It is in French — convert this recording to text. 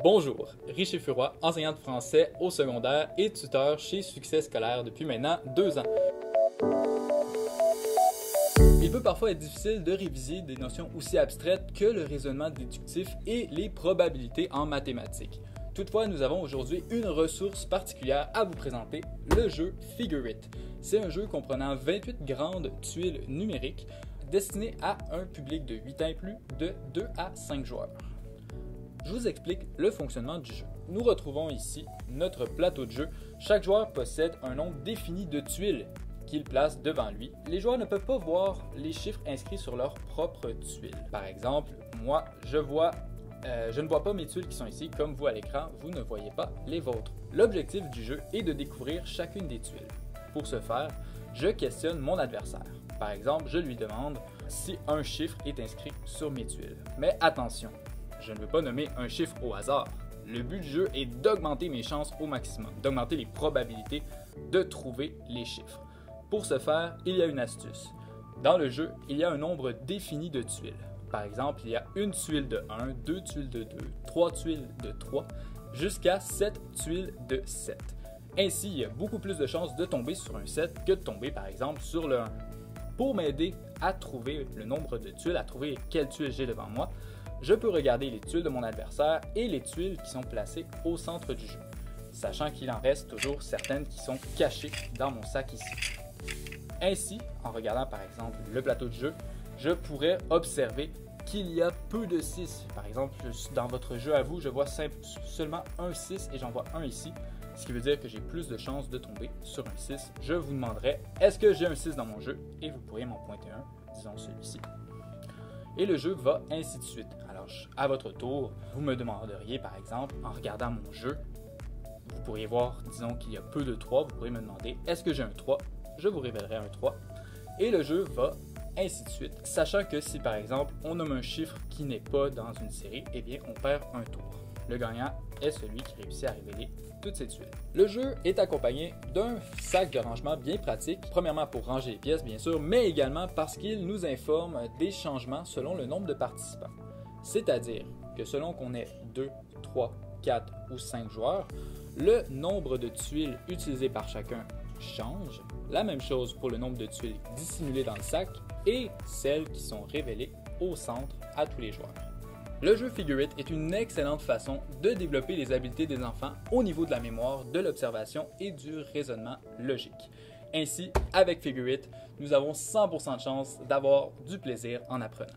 Bonjour, Richer Furoy, enseignant de français au secondaire et tuteur chez Succès Scolaire depuis maintenant 2 ans. Il peut parfois être difficile de réviser des notions aussi abstraites que le raisonnement déductif et les probabilités en mathématiques. Toutefois, nous avons aujourd'hui une ressource particulière à vous présenter, le jeu Figure-It. C'est un jeu comprenant 28 grandes tuiles numériques destiné à un public de 8 ans et plus de 2 à 5 joueurs. Je vous explique le fonctionnement du jeu. Nous retrouvons ici notre plateau de jeu. Chaque joueur possède un nombre défini de tuiles qu'il place devant lui. Les joueurs ne peuvent pas voir les chiffres inscrits sur leurs propres tuiles. Par exemple, moi, je ne vois pas mes tuiles qui sont ici, comme vous à l'écran, vous ne voyez pas les vôtres. L'objectif du jeu est de découvrir chacune des tuiles. Pour ce faire, je questionne mon adversaire. Par exemple, je lui demande si un chiffre est inscrit sur mes tuiles. Mais attention, je ne veux pas nommer un chiffre au hasard. Le but du jeu est d'augmenter mes chances au maximum, d'augmenter les probabilités de trouver les chiffres. Pour ce faire, il y a une astuce. Dans le jeu, il y a un nombre défini de tuiles. Par exemple, il y a une tuile de 1, 2 tuiles de 2, 3 tuiles de 3, jusqu'à 7 tuiles de 7. Ainsi, il y a beaucoup plus de chances de tomber sur un 7 que de tomber par exemple sur le 1. Pour m'aider à trouver le nombre de tuiles, à trouver quelle tuile j'ai devant moi, je peux regarder les tuiles de mon adversaire et les tuiles qui sont placées au centre du jeu, sachant qu'il en reste toujours certaines qui sont cachées dans mon sac ici. Ainsi, en regardant par exemple le plateau de jeu, je pourrais observer qu'il y a peu de 6. Par exemple, dans votre jeu à vous, je vois seulement un 6 et j'en vois un ici, ce qui veut dire que j'ai plus de chances de tomber sur un 6. Je vous demanderai, est-ce que j'ai un 6 dans mon jeu? Et vous pourriez m'en pointer un, disons celui-ci. Et le jeu va ainsi de suite. Alors, à votre tour, vous me demanderiez, par exemple, en regardant mon jeu, vous pourriez voir, disons qu'il y a peu de 3, vous pourriez me demander, est-ce que j'ai un 3? Je vous révélerai un 3. Et le jeu va ainsi de suite, sachant que si, par exemple, on nomme un chiffre qui n'est pas dans une série, eh bien, on perd un tour. Le gagnant est celui qui réussit à révéler toutes ces tuiles. Le jeu est accompagné d'un sac de rangement bien pratique, premièrement pour ranger les pièces bien sûr, mais également parce qu'il nous informe des changements selon le nombre de participants. C'est-à-dire que selon qu'on ait 2, 3, 4 ou 5 joueurs, le nombre de tuiles utilisées par chacun change. La même chose pour le nombre de tuiles dissimulées dans le sac et celles qui sont révélées au centre à tous les joueurs. Le jeu Figure-It est une excellente façon de développer les habiletés des enfants au niveau de la mémoire, de l'observation et du raisonnement logique. Ainsi, avec Figure-It, nous avons 100% de chance d'avoir du plaisir en apprenant.